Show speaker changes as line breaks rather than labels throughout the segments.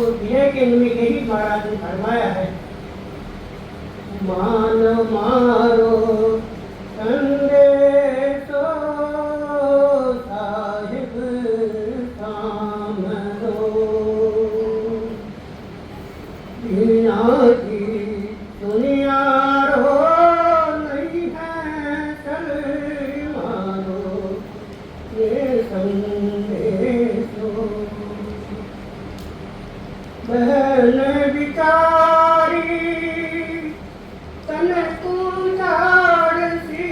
तो विनय के में यही महाराज ने फरमाया है, मान मारो संदेशो साहिब सामरो, बिना की सुनियारो नहीं है सलमारो, ये संदेशो बहन बिचारी तन कुचार सी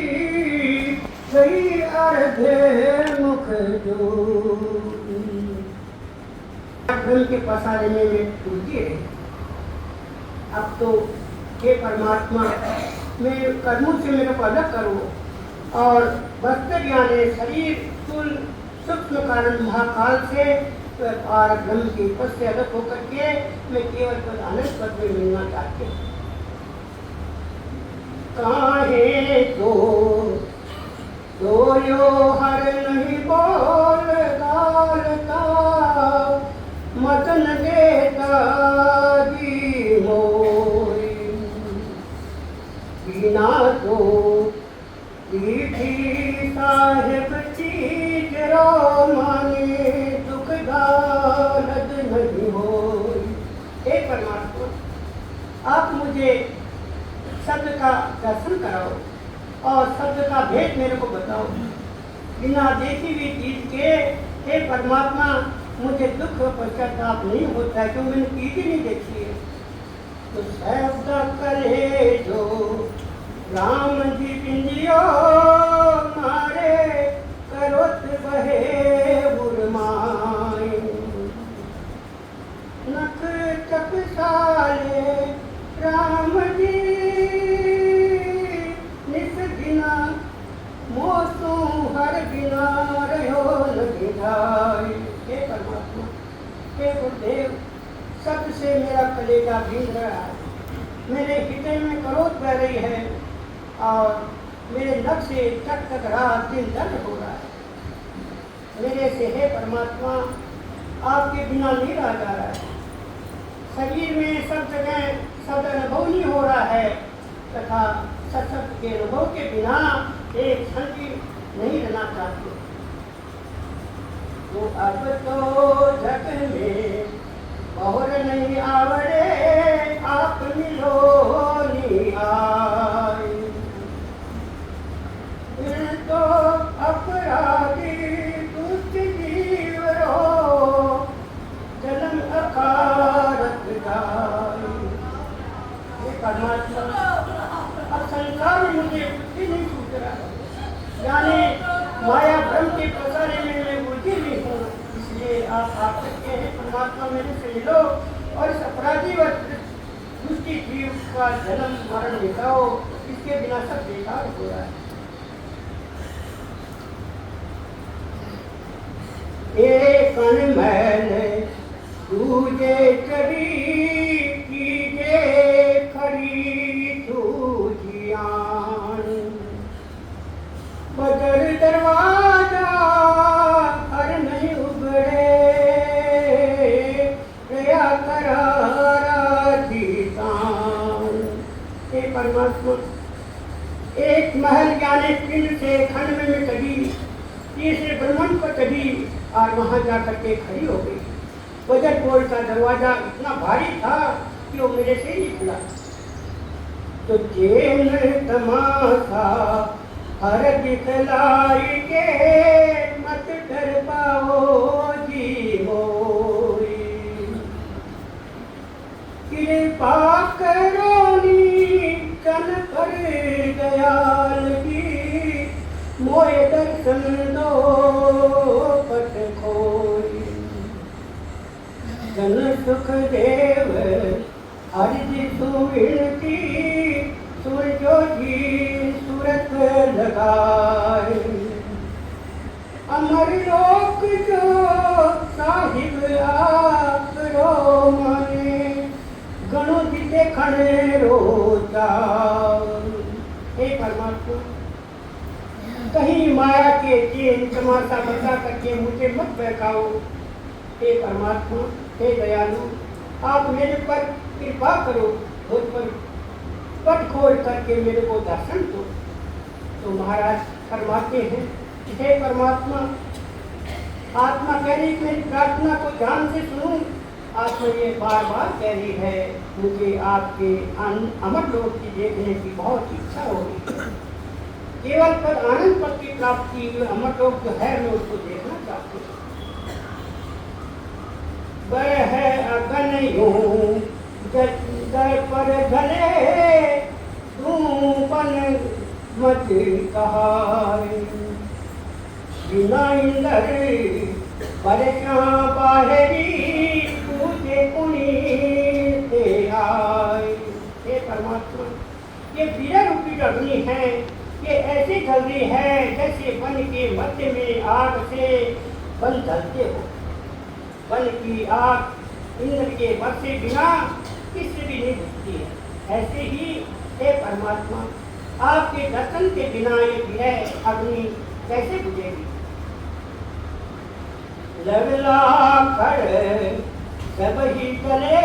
गई अर्ध मुख जो, धर्म के पसारे में टूटी रही। अब तो हे परमात्मा, मैं कर्मों से मेरे को अलग करो और बस्तर यानी शरीर स्थूल सूक्ष्म कारण महाकाल से और ब्रह्म के पद से अलग होकर के मैं केवल पद अनंत पद में मिलना चाहती हूँ। काहे तो यो हर नहीं बोल गालता, मदन देता दी मोई, बिना तो दीठी साहेब चीज रो माने दुख दारद नहीं हो। हे परमात्मा, आप मुझे शब्द का दर्शन कराओ और शब्द का भेद मेरे को बताओ। बिना देखी हुई चीज के हे परमात्मा मुझे दुख और पश्चाताप नहीं होता है, क्योंकि मैंने चीज ही नहीं देखी है। तो शब्द करे जो राम जी पिंजियो मारे करोत बहे बुरमाई, नख चप साले राम जी निस बिना मोसू हर बिना रहो लगे धाई। हे परमात्मा, हे गुरुदेव, सबसे मेरा कलेजा भीग रहा है, मेरे हृदय में क्रोध बह रही है और मेरे नख से चक तक रात दिन दर्द हो रहा है। मेरे से हे परमात्मा आपके बिना नहीं रहा जा रहा है। शरीर में सब जगह सब अनुभव नहीं हो रहा है तथा सत्संग के अनुभव के बिना एक क्षण भी नहीं रहना चाहते। तो अब तो जग में और नहीं आवड़े आप मिलो निहाय, तो अपराधी दुष्ट जीव रो जन्म अकारत गाय। ये परमात्मा, अब संसार में मुझे बुद्धि नहीं सूझ रहा, यानी माया भ्रम के प्रसारे में मैं बुद्धि नहीं हूँ। इसलिए आप सकते हैं परमात्मा, मेरे से मिलो और इस अपराधी व दुष्टी जीव का जन्म मरण मिटाओ, इसके बिना सब बेकार हो रहा है। एक मैंने दूजे करी कीजे खरी सूझियान, बदर दरवाजा हर नहीं उगड़े गया करारा जीतान। हे परमात्मा, एक महल यानी पिंड से खंड में मैं चढ़ी, तीसरे ब्रह्मांड पर चढ़ी और वहां जाकर के खड़ी हो गई। बजट बोर्ड का दरवाजा इतना भारी था कि वो मेरे से ही खुला। तो जेल तमाशा हर दिखलाई के मत डर पाओ जी मोरी, कृपा करोनी कन कर दयाल की, मोए दर्शन दो पट खोई। जन सुख देव हरि सुविनती, सूर्यो जी सूरत लगाए। अमर लोक जो साहिब आप रो माने, गणों जिते खड़े रोता। हे परमात्मा, कहीं माया के चेन तमाशा बता करके मुझे मत बहकाओ। हे परमात्मा, हे दयालु, आप मेरे पर कृपा करो, मुझ पर पट खोल करके मेरे को दर्शन दो। तो महाराज फरमाते हैं, हे परमात्मा, आत्मा कह रही मेरी प्रार्थना को ध्यान से सुनो। आत्मा ये बार बार कह रही है, मुझे आपके अमर लोक की देखने की बहुत इच्छा हो रही है। केवल पर आनंद पद की प्राप्ति, अमर लोक जो है मैं उसको देखना चाहती हूँ। बर है अगन यूं दर पर घले, धूपन मत कहाए, बिना इंदर परेशान बाहरी, पूजे कुणी से आए। हे परमात्मा, ये बीरा रूपी अग्नि है, ये ऐसी जल रही है जैसे वन के मध्य में आग से वन जलते हो। वन की आग इंद्र के वर से बिना किससे भी नहीं बुझती है। ऐसे ही हे परमात्मा, आपके दर्शन के बिना ये विरह अग्नि कैसे बुझेगी। लगला कर सब ही चले,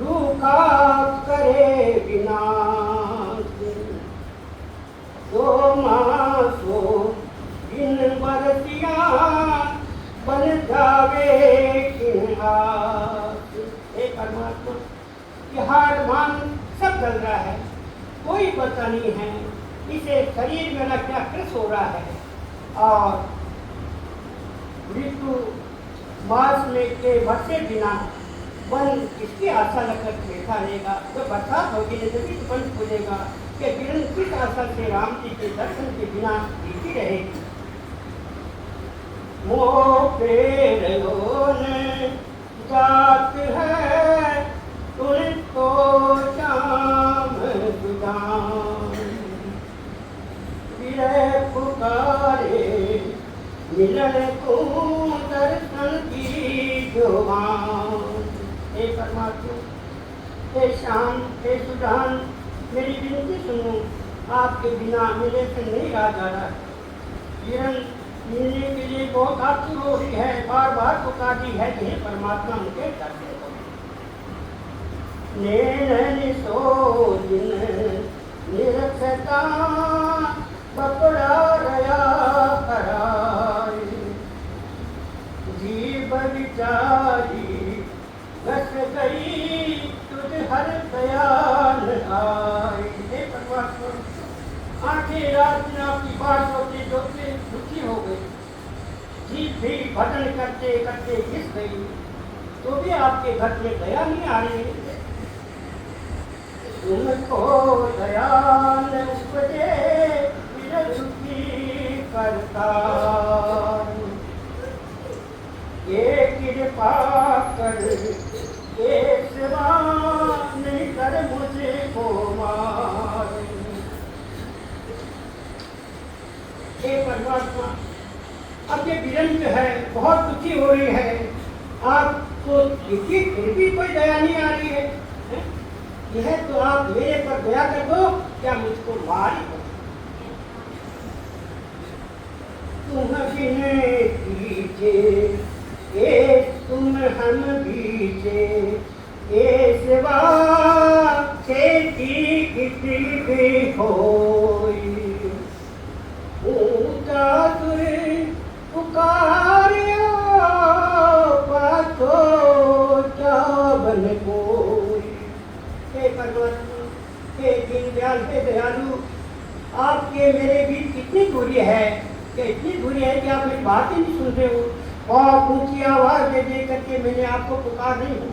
रूखा करे विनाश, सो मासो इन बरसिया बन जावे किन्हास। हे परमात्मा, ये हाड़ मान सब जल रहा है, कोई पता नहीं है इसे शरीर मेरा क्या कृष हो रहा है। और ऋतु मास में के बरसे बिना वन किसकी आशा लगकर बैठा रहेगा। जब बरसात होगी तभी तो वन खुलेगा कि बिरन किस आशा से राम जी के दर्शन के बिना बीती रहेगी। मोह प्रेरणों जात है तुमको शाम सुजान, विरह पुकारे मिलन को दर्शन की जुबान। हे परमात्मा, हे श्याम, हे सुजान, मेरी विनती सुनो, आपके बिना मेरे से नहीं रहा जा रहा। किरण मिलने के लिए बहुत आतुर हो रही है, बार बार पुकारती है कि हे परमात्मा मुझे दर्शन करो। नैन सो दिन निरक्षता पकड़ा रया हराई, जीव विचारी बस गई तुझ हर बयान आई। हे परमात्मा, आंखें रात में आपकी बात होते जोते दुखी हो गई, जीव भी भजन करते करते घिस गई, तो भी आपके घर में दया नहीं आ रही। तुमको दयाल उपजे दुखी करता, ये कृपा कर ये सेवा नहीं कर मुझे को मार। हे परमात्मा, अब ये विरन जो है बहुत दुखी हो रही है, आपको देखिए फिर भी कोई दया नहीं आ रही है। यह तो आप मेरे पर दया कर दो, क्या मुझको मार ही दो। तुम बिने कीजे ये तुम हम बीजे, ये सेवा खेती किसी भी होई, ऊंचा सुर पुकारियो पाछो जावन कोई। हे परमात्मा, हे दीनदयाल, हे दयालु, आपके मेरे बीच कितनी दूरी है, कि इतनी दूरी है कि आप मेरी बात ही नहीं सुनते हो। और ऊंची आवाज दे दे करके मैंने आपको पुकार रही हूँ,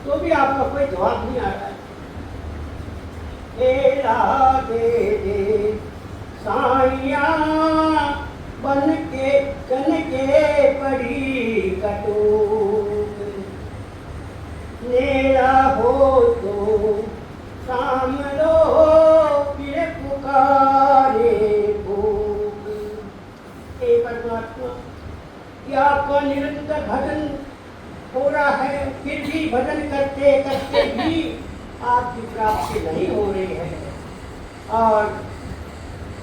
तो भी आपका कोई जवाब नहीं आ रहा है। तेरा दे दे साइया बन के कन के पड़ी कटोक, मेरा हो तो शाम लो फिर पुकारे भूख। हे परमात्मा, कि आपका निरंतर भजन हो रहा है, फिर भी भजन करते करते भी आपकी प्राप्ति नहीं हो रही है, और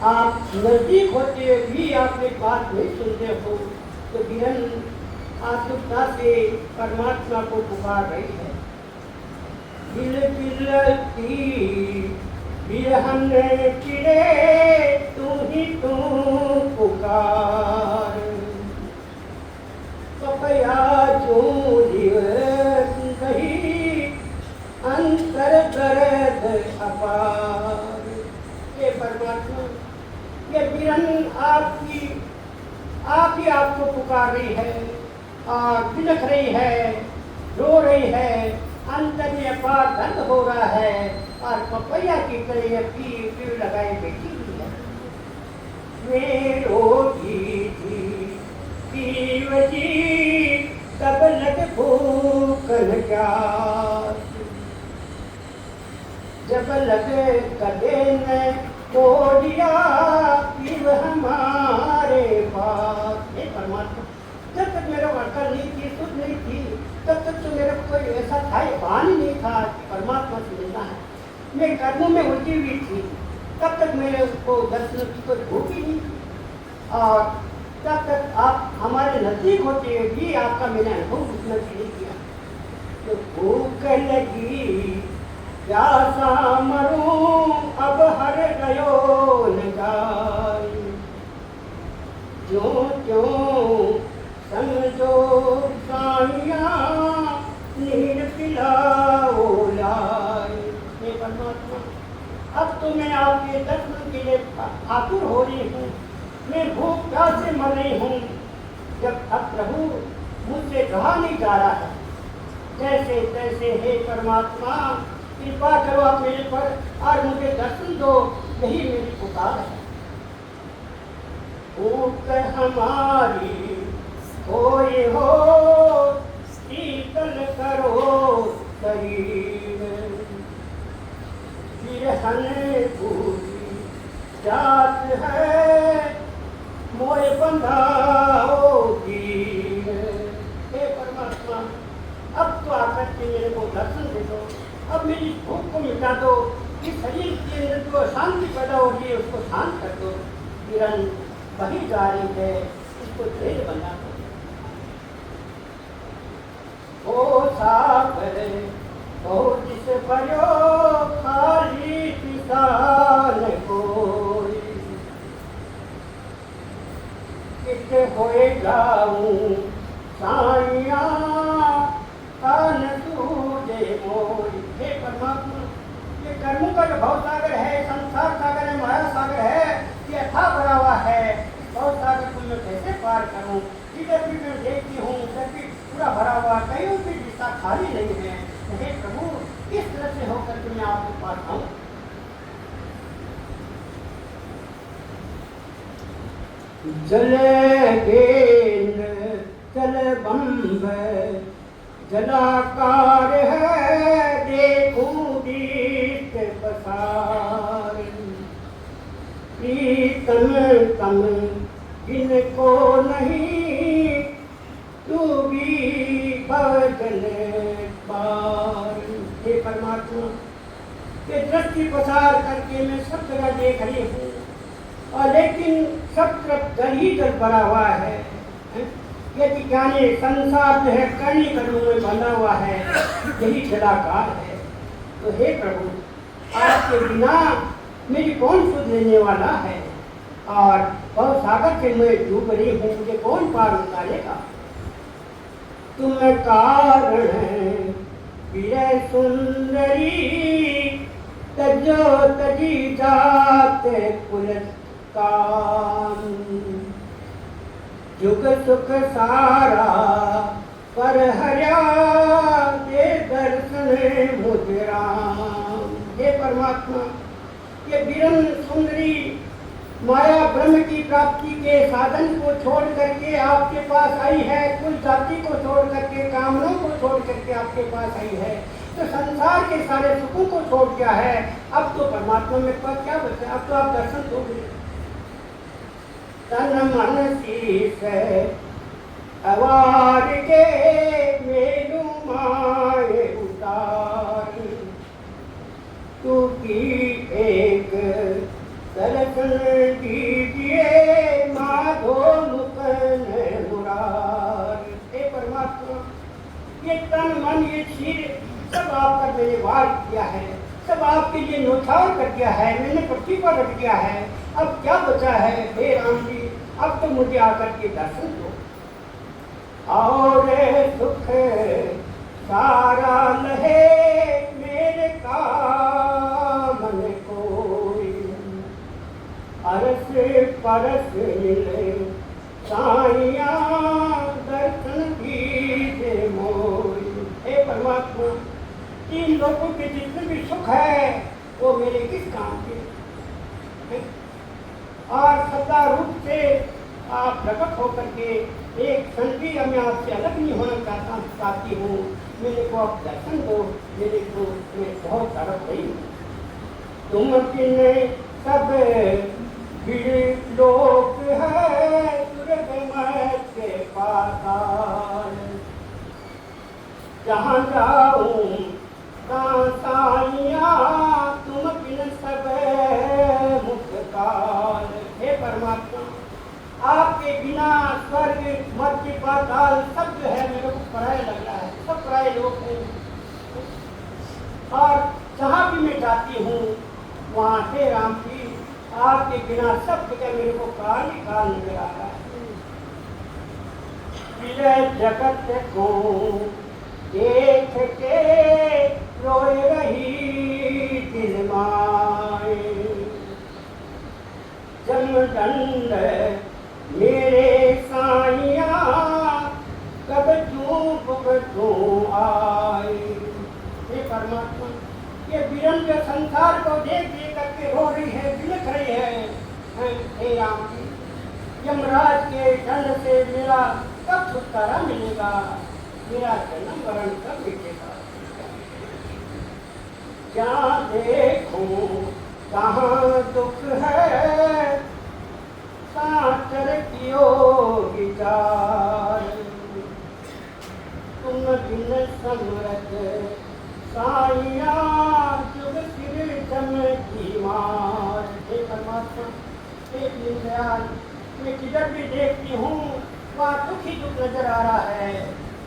आप नजदीक होते हुए भी आप एक बात नहीं सुनते हो। तो बिरन आतुरता से परमात्मा को पुकार रही है। दिल बिलती बिरहन चिरे तू ही तू पुकार, पपया जो गही अंतर दर्द अपार। ये परमात्मा, ये बिरहन आप ही आपको पुकार रही है और बिलख रही है, रो रही है, अंतर में अपार दर्द हो रहा है और पपैया की तरह पीर लगाए बैठी हुई है। वे रोगी थी पीवजी तब लग भूख प्यास, जब लगे कदे ने तोड़िया पीव हमारे पास। हे परमात्मा, जब तक मेरा अकल नहीं थी, सुध नहीं थी, तब तक तो मेरा कोई ऐसा था, भान ही नहीं था कि परमात्मा से मिलना है। मैं कर्मों में उलझी हुई थी, तब तक मेरे को दर्शन की कोई भूख ही नहीं थी। और तब तक आप हमारे नजदीक होते हुए भी आपका मैंने अनुभव उतना नहीं किया। तो भूख लगी प्यासा मरूं अब हर गयो न जाए, क्यों क्यों समझो साइया नीर पिलाओ लाए। हे परमात्मा, अब तो मैं आपके दर्शन के लिए आतुर हो रही हूँ, मैं भूख प्यास से मर रही हूँ। जब अब प्रभु मुझसे कहा नहीं जा रहा है, जैसे तैसे हे परमात्मा कृपा करो आप मेरे पर और मुझे दर्शन दो, यही मेरी पुकार है। भूख हमारी कोई हो शीतल करो शरीर, बिरहन पूरी जात है मोए बंधाओगी। हे परमात्मा, अब तो आकर के मेरे को दर्शन दे दो, अब मेरी भूख को मिटा दो, इस शरीर के अंदर जो अशांति पैदा होगी उसको शांत कर दो। किरण बही जा रही है, इसको ढेर बना दो। ओ सागर बहुत जिस पर्यो खाली किसान कोई, कित होए जाऊं साइया कान सूझे मोई। हे परमात्मा, ये कर्मों का जो भव सागर है, संसार सागर है, माया सागर है, ये अथाह भरा हुआ है। भव सागर को मैं कैसे पार करूं? जिधर भी मैं देखती हूँ उधर भी पूरा भरा हुआ, कहीं भी दिशा खाली नहीं है। हे प्रभु, इस तरह से होकर के मैं आपके पास आऊं। जले गेंद जल बम्ब जलाकार है, देखूं दीप पसार। प्रीतम तम जिनको नहीं, तू भी भजन पार। हे परमात्मा, ये दृष्टि पसार करके मैं सब जगह देख रही हूँ, और लेकिन सब तरफ जल ही जल भरा हुआ है। यदि ज्ञानी संसार जो है करनी कदमों में बंधा हुआ है, यही जलाकार है। तो हे प्रभु, आपके बिना मेरी कौन सुध लेने वाला है? और बहुत सागर से मैं डूब रही हूँ, मुझे कौन पार उतारेगा? तुम कारण विरह सुंदरी, तजो तजी जाते पुरस्कार। जुग सुख सारा पर हरिया, दे दर्शन मुझे राम। हे परमात्मा, ये बिरन सुंदरी माया ब्रह्म की प्राप्ति के साधन को छोड़ करके आपके पास आई है, कुल जाति को छोड़ करके, कामनों को छोड़ करके आपके पास आई है। तो संसार के सारे सुखों को छोड़ दिया है। अब तो परमात्मा में पास क्या बचा? अब तो आप दर्शन दोगे। तन मन शीश अवार के मेरू माए उतार, तू की एक दर्शन दीजिए माधो मुकन मुरार। हे तन मन ये शरीर सब आपका मैंने वार किया है, सब आपके लिए न्यौछावर कर दिया है, मैंने पृथ्वी पर रख दिया है। अब क्या बचा है हे राम जी, अब तो मुझे आकर के दर्शन दो। और सुख सारा लहे मेरे कामन कोई, अरस परस मिले साइया दर्शन दीजे मोई। हे परमात्मा, तीन लोगों के जितने भी सुख है वो मेरे किस काम के, और सदा रूप से आप प्रकट होकर के एक क्षण भी मैं आपसे अलग नहीं होना चाहती हूँ। मेरे को आप दर्शन दो, मेरे को मैं बहुत तड़प रही हूँ। तुम बिन सब लोक है स्वर्ग के पाताल, जहाँ जाऊँ साइया तुम बिन सब मुख काल। हे परमात्मा, आपके बिना स्वर्ग मध्य पाताल सब जो है मेरे को पराया लग रहा है, सब पराये लोग हैं। और जहाँ भी मैं जाती हूँ वहाँ हे राम जी, आपके बिना सब जगह मेरे को काल ही काल नजर आ रहा है। विजय जगत को देख के रोए रही दिल माए, जन्म दंड मेरे साइया कब तू आए। हे परमात्मा, ये विरंग संसार को देख देख करके रो रही है, बिलख रही है। हे राम जी, यमराज के दंड से मेरा कब छुटकारा मिलेगा, मेरा जन्म मरण कब मिटेगा। जहाँ देखूं कहाँ दुख है, साचर कियो विचार, तुम बिन समरथ साइया जुग सिर जम की मार। हे परमात्मा, हे दीनदयाल, मैं जिधर भी देखती हूँ वहाँ दुख ही दुख नजर आ रहा है।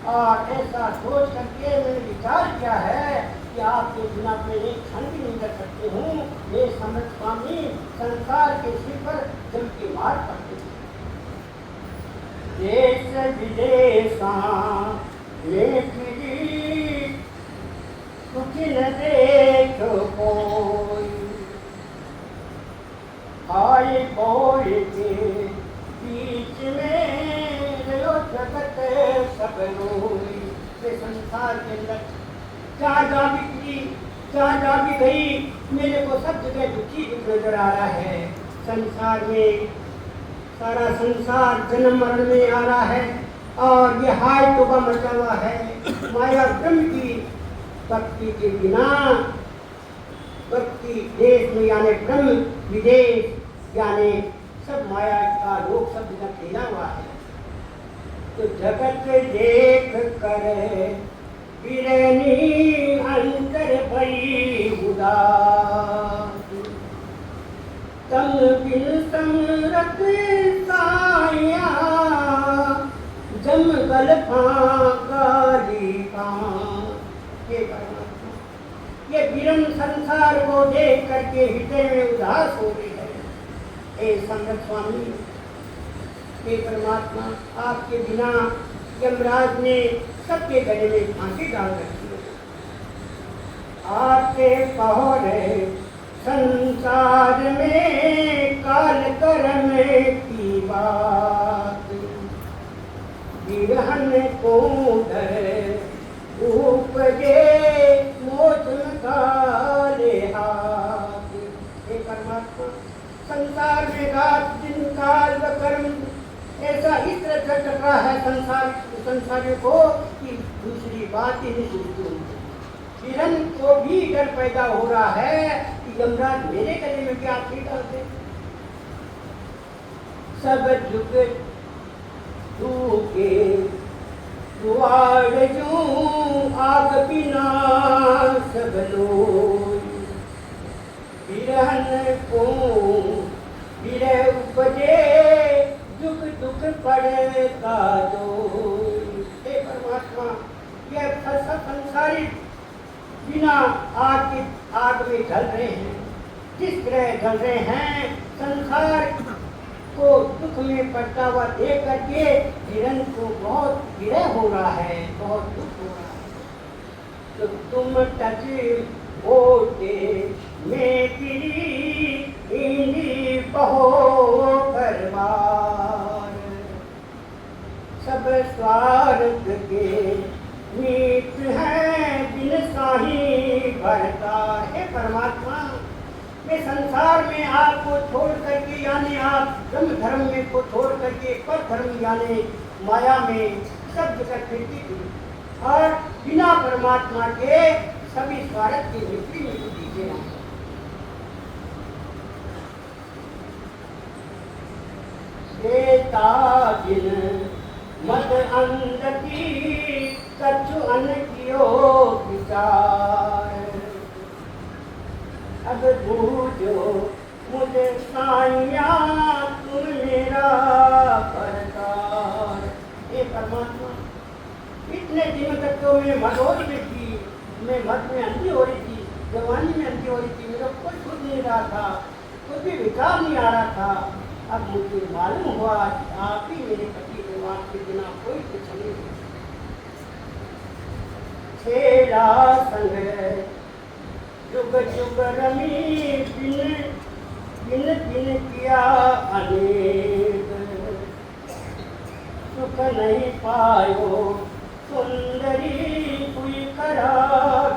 और ऐसा सोच करके मैंने विचार किया है कि आपके बिना मैं एक क्षण भी नहीं कर सकती हूँ। ये समझ स्वामी संसार के सिर पर जम की मार पड़ती है। देश विदेशा में फिरी कुछ न देखो कोई, आए बोए के बीच में रहो जगत सब रोई। ये संसार के अंदर जहाँ जहाँ भी गई, जहाँ जहाँ भी गई, मेरे को सब जगह दुखी दुख नजर आ रहा है। संसार में सारा संसार जन्म मरण में आ रहा है और ये हाय तोबा मचा हुआ है। माया ब्रह्म की भक्ति के बिना, भक्ति देश में यानी ब्रह्म विदेश यानी सब माया का लोक सब जगह फैला हुआ है। तो जगत देख कर बिरनी अंतर भई उदास, तम बिन समरथ साइया जम गल फांकाली फां। ये विरम संसार को देख करके हृदय में उदास हो गई है। हे समरथ स्वामी, हे परमात्मा, आपके बिना यमराज ने सबके गले में फांसी डाल रखी है। आपके पहरे संसार में काल कर्म की बात, विरहन को डर उपजे मोचन काले हाथ। हे परमात्मा, संसार में रात दिन काल व कर्म ऐसा इस तरह चल रहा है संसारियों को कि दूसरी बात ही नहीं सुनती। किरण को भी डर पैदा हो रहा है कि यमराज मेरे गले में क्या छीट डालते। सब झुक के द्वार जो आग बिना सब लोग, विरहन को विरह उपजे दुख दुख पड़ेगा जो। हे परमात्मा, ये सब संसारी बिना आग में जल रहे हैं। जिस तरह जल रहे हैं, संसार को दुख में पड़ता हुआ देख करके हिरण को बहुत विरह हो रहा है, बहुत दुख हो रहा है। तो तुम टच होते में पिरी इंदी बहो परवार, सब स्वार्थ के मीत है बिन साही भरता। है परमात्मा, मैं संसार में आपको छोड़ करके, यानी आप ब्रह्म धर्म में को छोड़ करके पर धर्म यानी माया में सब जगह फिरती थी, और बिना परमात्मा के सभी स्वार्थ की मिट्टी में दीजिए ना। जिन मद अंध की कछु अन कियो विचार, अब बूझो मुझे साइया तुम मेरा करतार। हे परमात्मा, इतने दिन तक तो मैं मदोर में थी, मैं मद में अंधी हो रही थी, जवानी में अंधी हो रही थी, मेरा कोई खुद नहीं रहा था, कोई भी विचार नहीं आ रहा था। अब मुझे मालूम हुआ कि आप ही मेरे पति हो, आपके बिना कोई कुछ नहीं है। छेड़ा संग जुग जुग रमी बिन बिन बिन किया अनेक, सुख नहीं पायो सुंदरी हुई करा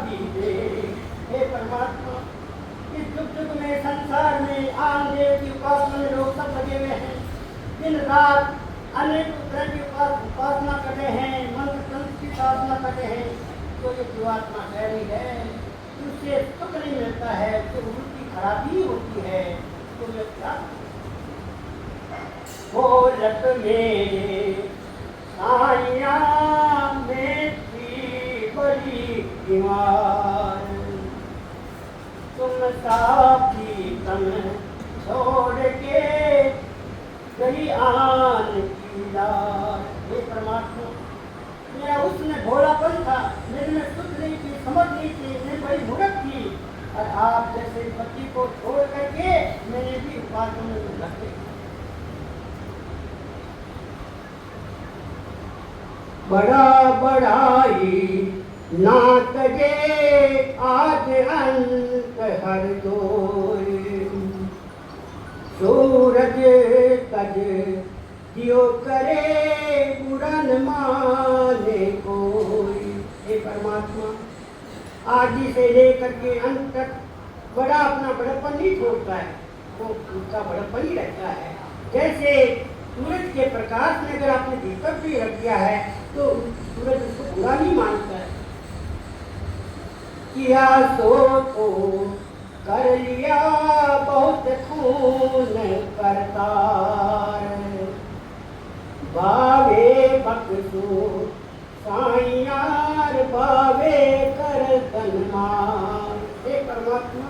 दीजे। हे परमात्मा, इस जुग जुग में संसार में आमदेव की उपासना में लोग सब लगे हुए हैं, दिन रात अनेक तरह की उपासना कर रहे हैं, मंत्र तंत्र की साधना कर रहे हैं। तो ये जीवात्मा कह रही है उससे सुख नहीं मिलता है, तो उनकी खराबी होती है। तो मैं क्या बोलत मेरे साइया में थी बड़ी बीमार, तुम साथी तन छोड़ के गई आन की लार। हे परमात्मा, मेरा उसमें भोलापन था, मेरे में सुध नहीं थी, समझ नहीं थी, मैं बड़ी मूर्ख थी, और आप जैसे पति को छोड़ करके मैंने भी उपासना में लग गई। बड़ा बड़ाई ना तजे आज अंत हर दोय, सूरज तज दियो करे बुरा न माने कोई। हे परमात्मा, आदि से लेकर के अंत तक बड़ा अपना बड़प्पन नहीं छोड़ता है, वो उसका बड़प्पन ही रहता है। जैसे सूरज के प्रकाश में अगर आपने दीपक भी रख दिया है तो सूरज उसको बुरा नहीं मानता है। किया सो तो कर लिया बहुत खून करतार, बावे बक्सो साइयार बावे कर तन्मार। हे परमात्मा,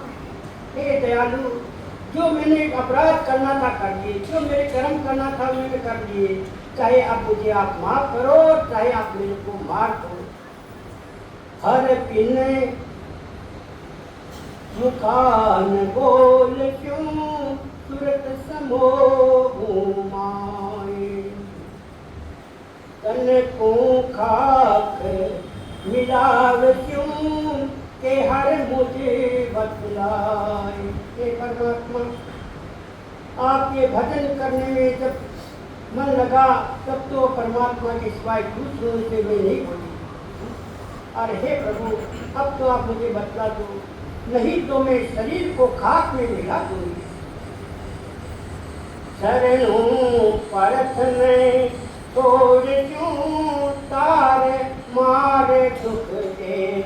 हे दयालु, जो मैंने अपराध करना था कर लिए, जो मेरे कर्म करना था मैंने कर लिए, चाहे अब मुझे आप माफ करो, चाहे आप मेरे को मार दो। हर पिन मुखान बोल क्यों सुरत समोह माए, तन को खाक मिलाव क्यों के हर मुझे बतलाए। हे परमात्मा, आपके भजन करने में जब मन लगा तब तो परमात्मा के सिवाय दूसरों से मैं नहीं बोली। अरे हे प्रभु, अब तो आप मुझे बतला दो, नहीं तो मैं शरीर को खाक में मिला दूंगी। शरणों परत में छोड़ क्यों तार मारे दुख दे,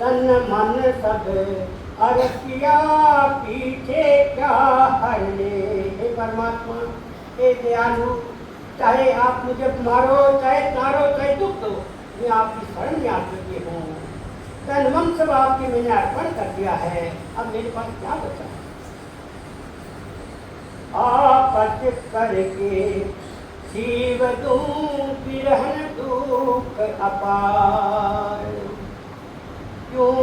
तन मन सब अर्पिया पीछे क्या हर ले। हे परमात्मा, हे दयालु, चाहे आप मुझे मारो, चाहे तारो, चाहे दुख दो, मैं आपकी शरण में आकर हूँ। तन मन सब आपके मैंने अर्पण कर दिया है, अब मेरे पास क्या बचा है। आपत करके जीव दूं बिरहन दुख अपार, क्यों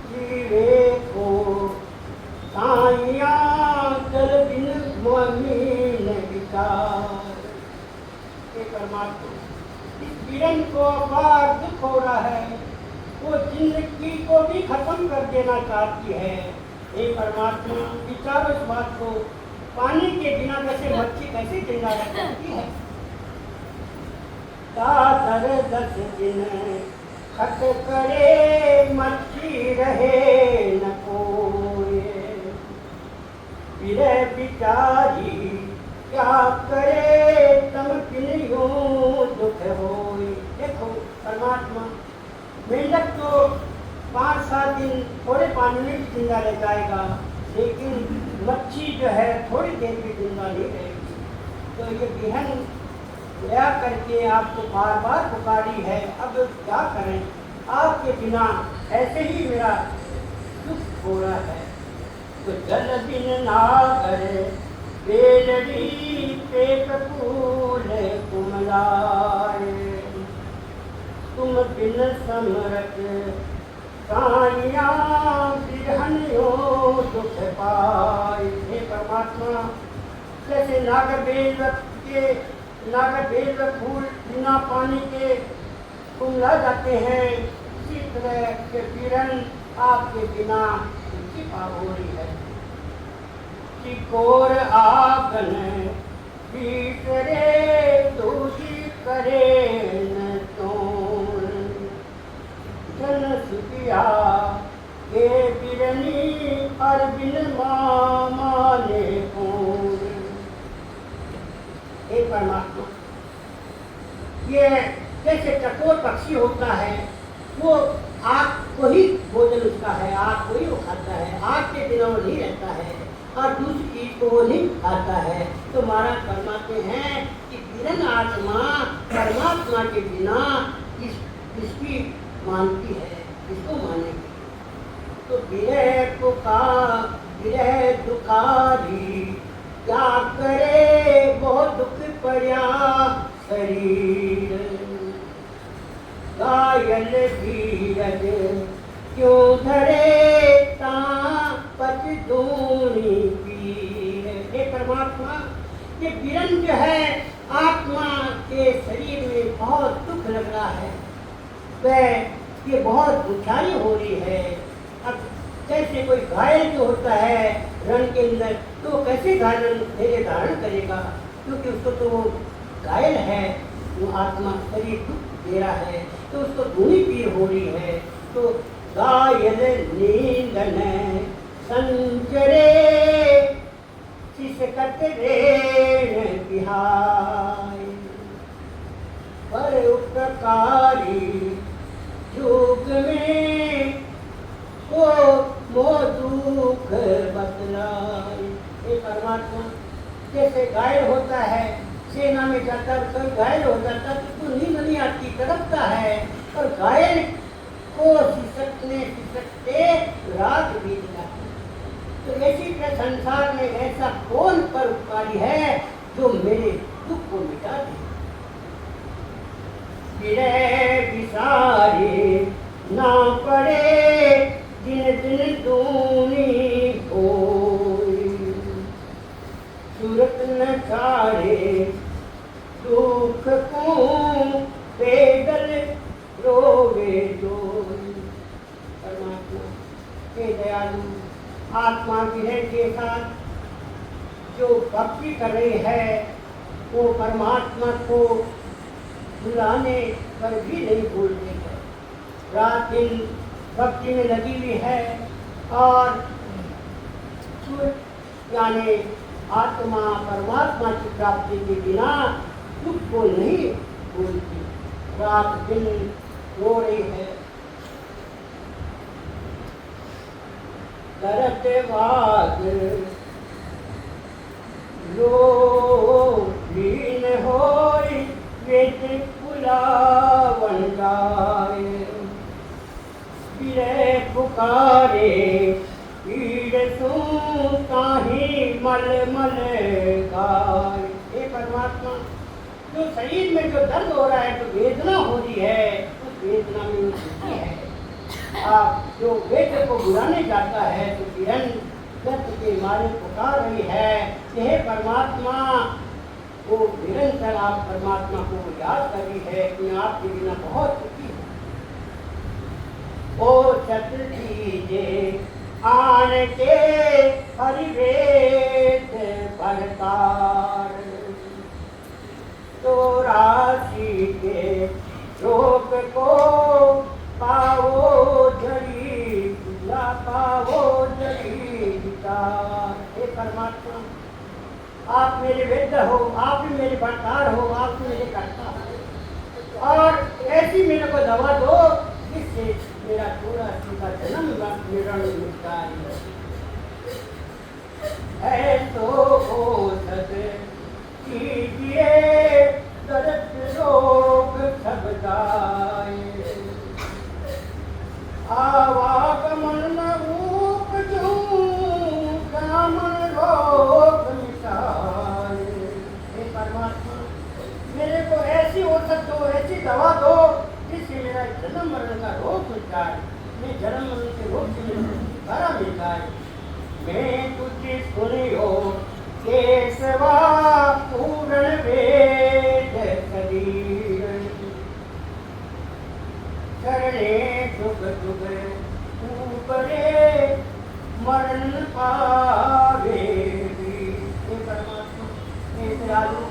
जीवे को साइया जल बिन मीन विकार। हे परमात्मा, इस बिरन को अपार दुख हो रहा है, वो जिंदगी को भी खत्म कर देना चाहती है। हे परमात्मा, विचारो इस बात को, पानी के बिना वैसे मच्छी कैसे जिंदा रह सकती है। दादर 10 दिन खट करे मच्छी रहे न कोई, बिरह बिचारी क्या करे तम किन्हीं दुख होए। देखो परमात्मा, मेंढक तो 5-7 दिन थोड़े पानी में भी जिंदा रह जाएगा, लेकिन मच्छी जो है थोड़ी देर भी जिंदा नहीं रहेगी। तो ये बिरहन दया करके आपको बार बार पुकारी है, अब क्या करें, आपके बिना ऐसे ही मेरा दुख हो रहा है। तो जल बिन नागर बेलड़ी पेट फूल कुमलाए, तुम बिन समरत साइया बिरहनियो दुख पाए। हे परमात्मा, जैसे नागर बेल फूल बिना पानी के कुमला जाते हैं, इसी तरह के बिरहन आपके बिना छिपा हो रही है। चिकोर आगन भीतरे दूषी करे न तोड़, जन सुखिया के बिरनी और बिन माने कौन। हे परमात्मा, ये जैसे चकोर पक्षी होता है, वो आग को ही भोजन उसका है, आग को ही वो खाता है, आग के बिना वो नहीं रहता है और दूसरी चीज को वो नहीं खाता है। तो महाराज फरमाते हैं कि बिरन आत्मा परमात्मा के बिना इसकी मानती है, इसको मानेगी। तो बिरह दुखारी क्या करे, बहुत दुख पड़ा शरीर, गायल धीरज क्यों धरे ता पच दूनी पीर। हे परमात्मा, ये बिरन जो है आत्मा के शरीर में बहुत दुख लग रहा है, वह ये बहुत दुखारी हो रही है। अब जैसे कोई घायल जो होता है रण के अंदर, तो कैसे घायल धैर्य धारण करेगा, क्योंकि उसको तो वो घायल है, वो आत्मा शरीर दुख दे रहा है, तो उसको दूनी पीर हो रही है। तो घायल नींदन संचरे सिसकत रेण बिहाय, पर उपकारी युग में को मो दुख बतलाए। हे परमात्मा, जैसे घायल होता है, सेना में जाता है, कोई घायल हो जाता है तो उसको नींद नहीं आती, तड़पता है, और घायल को सिसकते रात बीत जाती। तो ऐसी संसार में ऐसा कौन परोपकारी है जो मेरे दुख को मिटा दे। बिरह बिसारे ना पड़े दिन दिन दूनी होई, सूरत न छाड़े दुख को पैदल रोवे जोई। परमात्मा हे दयालु, आत्मा विरह के साथ जो भक्ति कर रही है, वो परमात्मा को बुलाने पर भी नहीं भूलती है, रात दिन भक्ति में लगी हुई है, और यानी आत्मा परमात्मा की प्राप्ति के बिना दुख को नहीं भूलती, रात दिन रो रही है। करत वाग लो लीन होई वेद पुलावन गाए, बिरह पुकारे पीड़ सूता ही मल मल गाय। हे परमात्मा, जो शरीर में जो दर्द हो रहा है, जो वेदना हो रही है, उस वेदना में वो दुखी है। आप जो बेटे को बुलाने जाता है तो किरण दर्द के मारे पुकार रही है कि हे परमात्मा, वो निरंतर आप परमात्मा को याद कर रही है कि आपके बिना बहुत दुखी है। ओ छत्र दीजे आन के हरिवेद परतार, तो राशि के रोग को पावो जड़ी, पावो जड़ी विचार। हे परमात्मा, आप मेरे वेद्य हो, आप ही मेरे भरतार हो, आप ही मेरे कर्ता हो, और ऐसी मेरे को दवा दो जिससे मेरा पूरा सीधा जन्म मरण मिटता है। तो हो सके कीजिए दर्द रोग सब जाए, आवागमन न उपजूं कामन रोग मिटाए। हे परमात्मा, मेरे को ऐसी औषध दो, ऐसी दवा दो जिससे मेरा जन्म मरण का रोग मिट जाए, मैं जन्म मरण के रोग से छुटकारा मिल जाए। मैं तुझे सुनियो केशवा पूर्ण वेद शरीर, चरणे जुग जुग ऊपरे मरण पावे। हे परमात्मा, हे दयालु,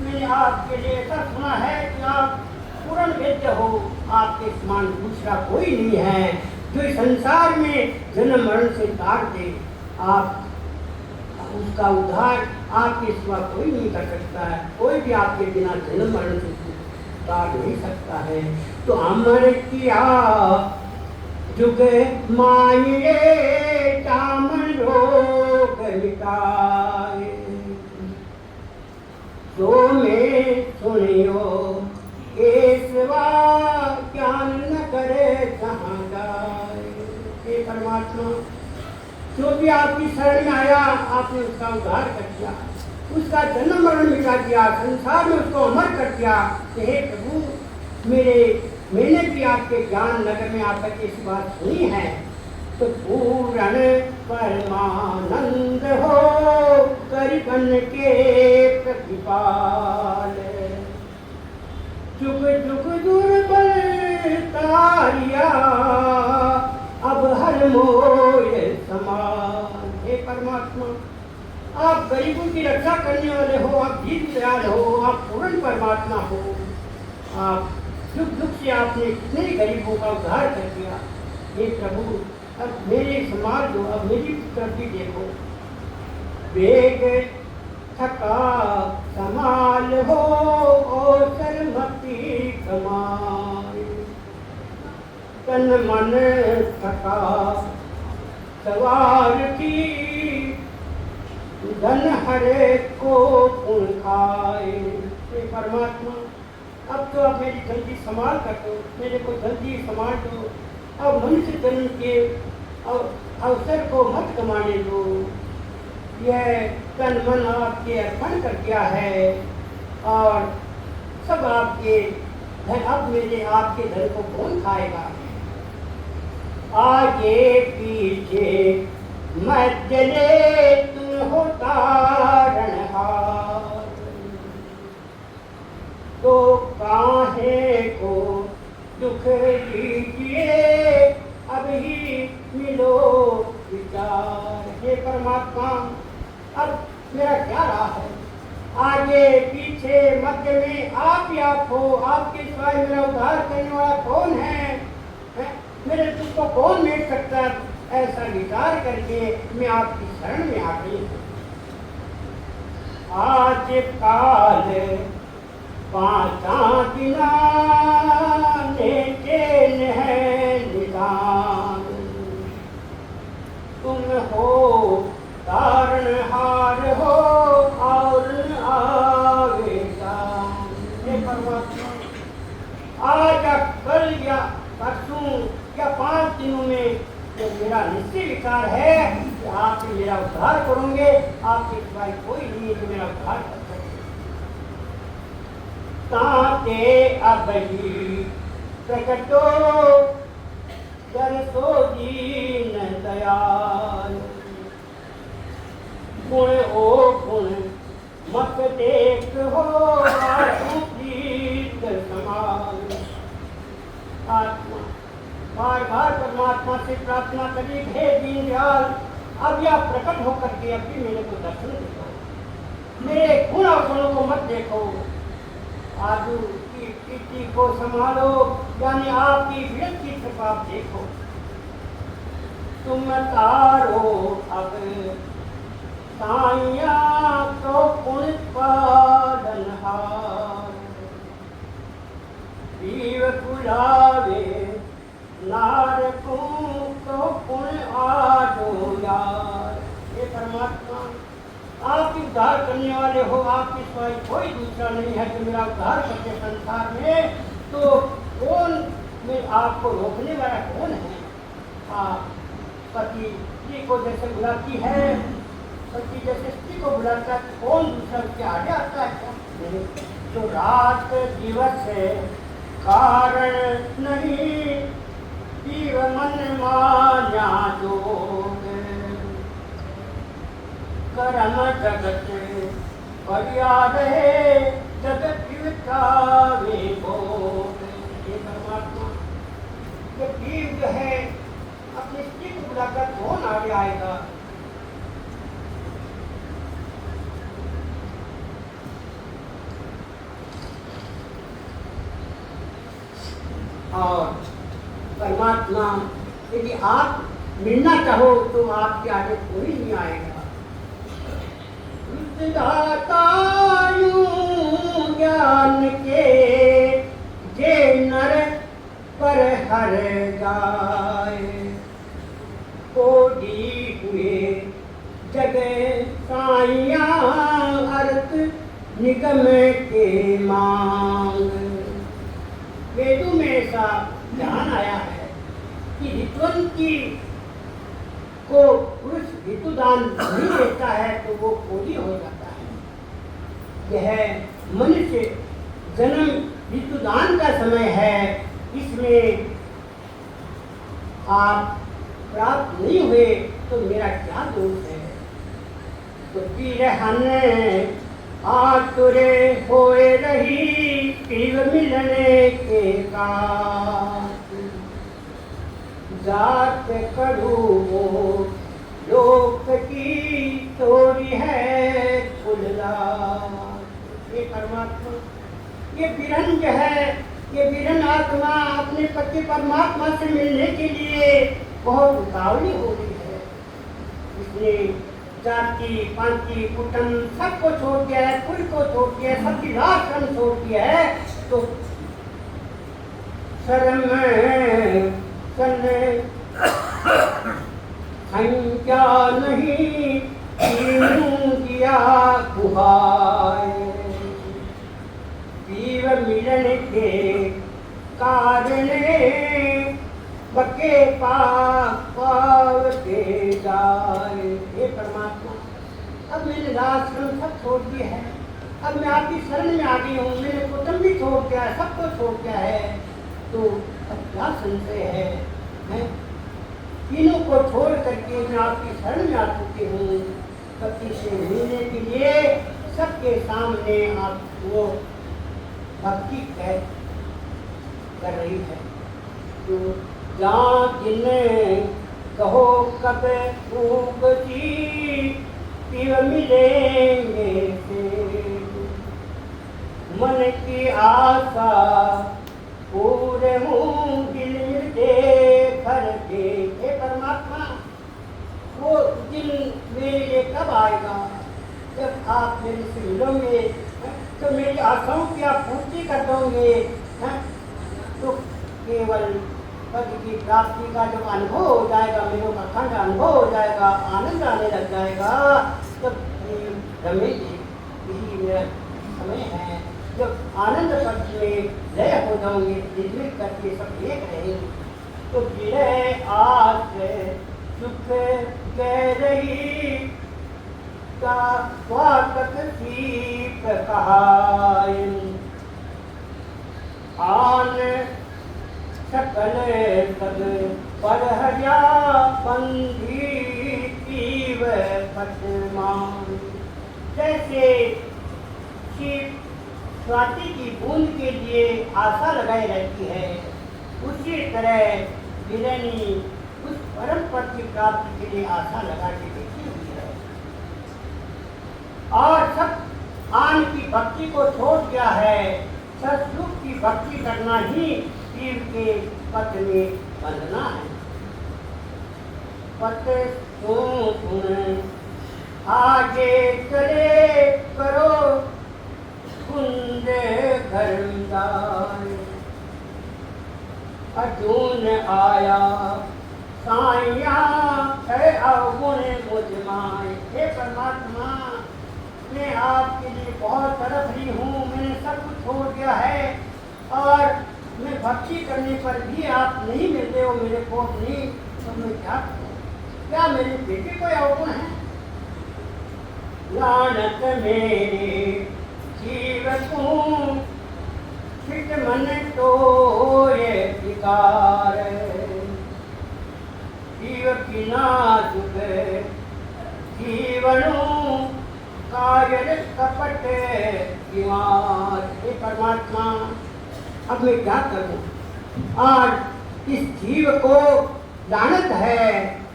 मैंने आपके लिए ऐसा सुना है कि आप पूर्ण वेद्य हो, आपके समान दूसरा कोई नहीं है जो इस संसार में जन्म मरण से तार दे। आप उसका उद्धार आपके सिवा कोई नहीं कर सकता है, कोई भी आपके बिना जन्म मरण से तार नहीं सकता है। तो अमर किया जुग माये चामन रोग मिटाए, तो मैं सुनियो केशवा ज्ञान न करे जहाँ जाए। हे परमात्मा, जो भी आपकी शरण में आया आपने उसका उद्धार कर दिया, उसका जन्म मरण मिटा दिया, संसार में उसको अमर कर दिया। हे प्रभु, मैंने भी आपके ज्ञान नगर में आकर के इस बात सुनी है, तो पूर्ण परमानंद हो गरीबन के प्रतिपाल, जुग जुग दुर्बल तारिया अब हर मोय समान। हे परमात्मा, आप गरीबों की रक्षा करने वाले हो, आप दीन दयाल हो, आप पूर्ण परमात्मा हो। आप दुख दुख से आपने कितने गरीबों का उद्धार कर दिया। हे प्रभु, अब मेरे समाज दो, अब मेरी तरफ भी देखो। वेग थका समाल हो और सरमती कमाए, तन मन थका सवार की, धन हरे को पुन खाए। हे परमात्मा, अब तो आप मेरी जल्दी संभाल कर दो, मेरे को जल्दी संभाल दो। अब मनुष्य जन्म के अवसर को मत कमाने दो। यह तन मन आपके अर्पण कर दिया है और सब आपके धन, अब मेरे आपके धन को कौन खाएगा। आगे पीछे मजले तुम हो तारणहार, तो काहे को दुख लीजिए अब ही मिलो विचार। हे परमात्मा, अब मेरा क्या रहा है, आगे पीछे मध्य में आप ही आप हो, आपके सिवाय मेरा उद्धार करने वाला कौन है? मेरे दुख को कौन मिट सकता? ऐसा विचार करके मैं आपकी शरण में आ गई हूँ। आज काल पांचा दिना चैन है निदान, तुम हो तारणहार हो और आवेगा। हे परमात्मा, आज कल या परसों या 5 दिनों में तो मेरा निश्चय विचार है कि आप मेरा उद्धार करोगे। आपके सिवाय कोई नहीं है जो मेरा उद्धार कर सके। ताते अबही प्रकटो दरसो दीन दयाल। गुण ओ गुण मत देख हो आत्म प्रीत समान। आत्मा बार बार परमात्मा से प्रार्थना करी, हे दीनदयाल अब यह प्रकट होकर के अब भी मेरे को दर्शन देखो, मेरे गुण और गुणों को मत देखो, आजू की कीर्ति को संभालो, यानी आपकी विरत की कृपा आप देखो। तुम तारो अब साइया तो पुण्य पालनहार। जीव बुलावे नारकों तो पुण्य आजो यार। ये परमात्मा आप उद्धार करने वाले हो, आपके सिवाय कोई दूसरा नहीं है जो मेरा उद्धार करते संसार में, तो कौन में आपको रोकने वाला कौन है? आप पति स्त्री को जैसे बुलाती है, पति जैसे स्त्री को बुलाता है, कौन दूसरा उसके आगे आता है क्या? तो रात दिवस है कारण नहीं, जीव मन मान्या जोग। कर्म जगत बढ़िया रहे, जगत जीविका वे भोग। ये परमात्मा ये जीव जो है अपनी स्त्री को बुलाकर कौन आगे आएगा? और परमात्मा यदि आप मिलना चाहो तो आपके आगे कोई नहीं आएगा। ज्ञान के जे नर पर हर गाय, कोडी हुए जग साइया अर्थ निगम के मांग। वेदों में ऐसा ध्यान आया है कि ऋतुवंती को पुरुष ऋतुदान नहीं देता है तो वो कोढ़ी हो जाता है। यह मनुष्य जन्म ऋतुदान का समय है, इसमें आप प्राप्त नहीं हुए तो मेरा क्या दोष है? तो रहन आतुरे होए रही पीव मिलने के का। जात कड़ू लोक की चोरी है खुलला। ये परमात्मा ये विरन जो है, ये विरन आत्मा अपने पति परमात्मा से मिलने के लिए बहुत उतावली हो गई है। इसने जाति पांति कुटुंब सबको छोड़ दिया है, कुल को छोड़ दिया है, सबकी राशन छोड़ दिया है। तो शर्म संख्या नहीं दिया गुहाए। पीव मिलन के कारण बके पाव के जाए। हे परमात्मा अब मैंने राष्ट्रम सब छोड़ दिया है, अब मैं आपकी शरण में आ गई हूँ, मैंने कुटुंब भी छोड़ दिया है, सबको छोड़ दिया है, तो अब क्या संशय है? तीनों को छोड़ करके मैं आपकी शरण में आ चुकी हूँ। पति से मिलने के लिए सबके सामने आप वो भक्ति कर रही है। तो जहाँ जिन्हें कहो कब खूब जी पीव मिलेंगे से, मन की आशा पूरे मुँह दिल मिलते भर के। हे परमात्मा वो दिन मेरे लिए कब आएगा जब आप मेरे से मिलोगे, तो मेरी आशाओं की आप पूर्ति कर दोगे। तो केवल पद की प्राप्ति का जब अनुभव हो जाएगा, मेरे का अखंड अनुभव हो जाएगा, आनंद आने लग जाएगा, तब रमेश यही मेरा समय है जब आनंद पक्ष में लय हो जाओगे, निर्मित करके सब एक रहेंगे। तो विरह आस सुख कह रही का स्वागत सीप कहाय। आन सकल सब पर हरिया बंधी जीव पटमान। जैसे शिव स्वाति की बूंद के लिए आशा लगाई रहती है, उसी तरह विरनी उस परम पद की प्राप्ति के लिए आशा लगा के बैठी हुई है और सब आन की भक्ति को छोड़ दिया है। सतयुग की भक्ति करना ही शिव के पद में बंधना है। पद सुन आगे चले करो कुंद घरदार। अर्जुन आया साइया है अवगुण मुझ माए। हे परमात्मा, मैं आपके लिए बहुत तड़प रही हूँ, मैंने सब कुछ छोड़ दिया है और मैं भक्ति करने पर भी आप नहीं मिलते हो मेरे को नहीं, तो मैं क्या करूँ? क्या मेरे बेटे कोई अवगुण है? लानत मेरे जीव को फिट मन तो ये विकार। जीव बिना सुख जीवनों कायर कपट बीमार। हे परमात्मा, अब मैं क्या करूं? आज इस जीव को लानत है,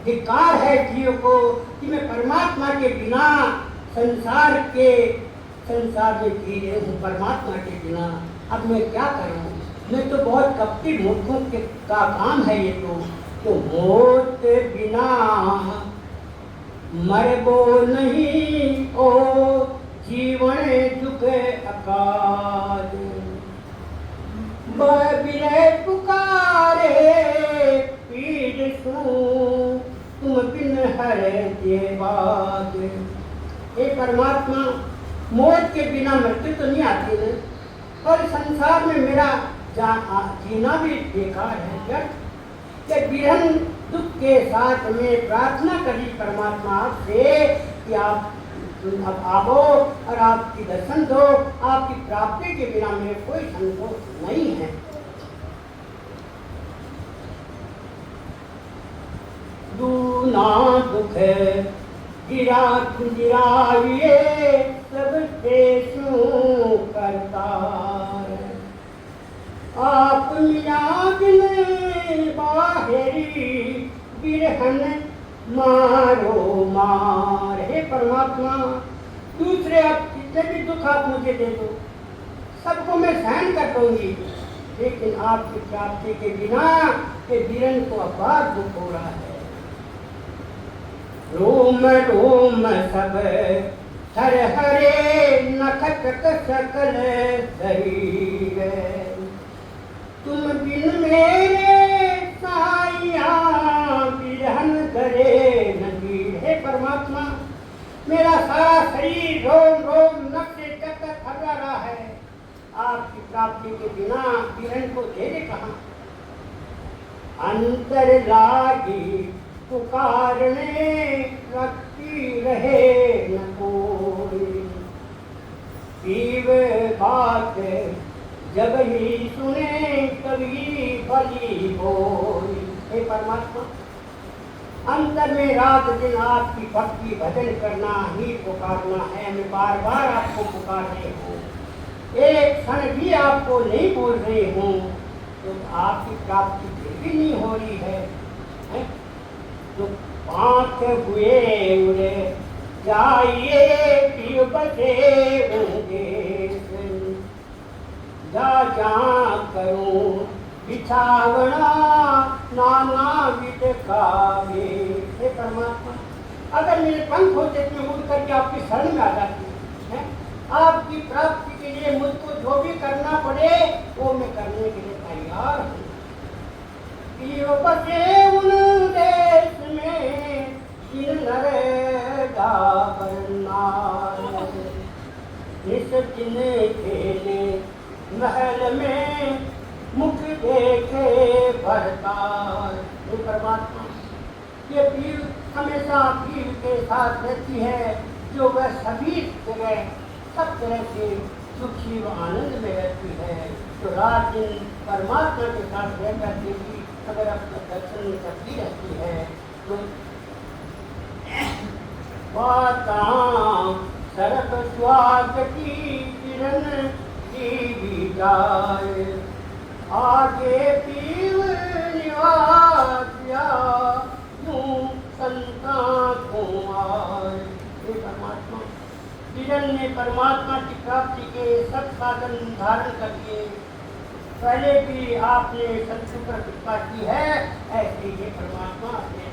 धिक्कार है जीव को कि मैं परमात्मा के बिना संसार में जी रहे हूँ, परमात्मा के बिना। अब मैं क्या करूँ? मैं तो बहुत कपटी मूर्खों का काम है ये तो मौत बिना मरबो नहीं ओ जीवन दुख अकाल। बिरह पुकारे पीर सू तुम बिन हर देवाद। हे परमात्मा, मौत के बिना मृत्यु तो नहीं आती है और संसार में मेरा जीना भी बेकार है। कि विरह दुख के साथ में प्रार्थना करी परमात्मा आपसे कि आप अब आओ और आपकी दर्शन दो। आपकी प्राप्ति के बिना मेरे कोई संतोष नहीं है। दूना दुख गिरा गिराइए सब देशों करतार। आप मियाद में बाहरी बिरहन मारो मार। हे परमात्मा, दूसरे आप जितने भी दुख आप मुझे दे दो, सबको मैं सहन कर दूंगी, लेकिन आपकी प्राप्ति के बिना के बिरन को अपार दुख हो रहा है। रोम रोम सब हर हरे नखत सकल शरीर। तुम बिन मेरे साइया बिरहन करे नजीर। हे परमात्मा, मेरा सारा शरीर रोम रोम नख से चक्कर थका रहा है। आपकी प्राप्ति के बिना बिरहन को दे दे कहाँ? अंतर लागी पुकारने रखती रहे न कोई। पीव बात जब ही सुने कभी भली होई। हे परमात्मा, अंतर में रात दिन आपकी भक्ति भजन करना ही पुकारना है। मैं बार बार आपको पुकार रही हूँ, एक क्षण भी आपको नहीं बोल रही हूँ, तो आपकी प्राप्ति फिर भी नहीं हो रही है। तो पांच हुए उड़े जाइए पीर बसे होंगे। जा जा करूं बिछावना नाना विद कावे। हे परमात्मा, अगर मेरे पंख होते तो मैं उड़ करके आपकी शरण में आ जाती है। आपकी प्राप्ति के लिए मुझको जो भी करना पड़े वो मैं करने के लिए तैयार हूँ। बसे उन देश में नर निस दिन खेले महल में मुख देखे भरतार। हे परमात्मा, ये पीर हमेशा पीर के साथ रहती है, जो वह सभी जगह सब तरह से सुखी व आनंद में रहती है। तो रात दिन परमात्मा के साथ रह करके भी अगर अपना दर्शन करती रहती है तो सरक स्वाग की किरण की भी जाए, आगे पीव निवासिया यूं संता को आए। हे परमात्मा, किरण ने परमात्मा की प्राप्ति के सब साधन धारण करके पहले भी आपने संतों पर कृपा की है, ऐसे ये परमात्मा अपने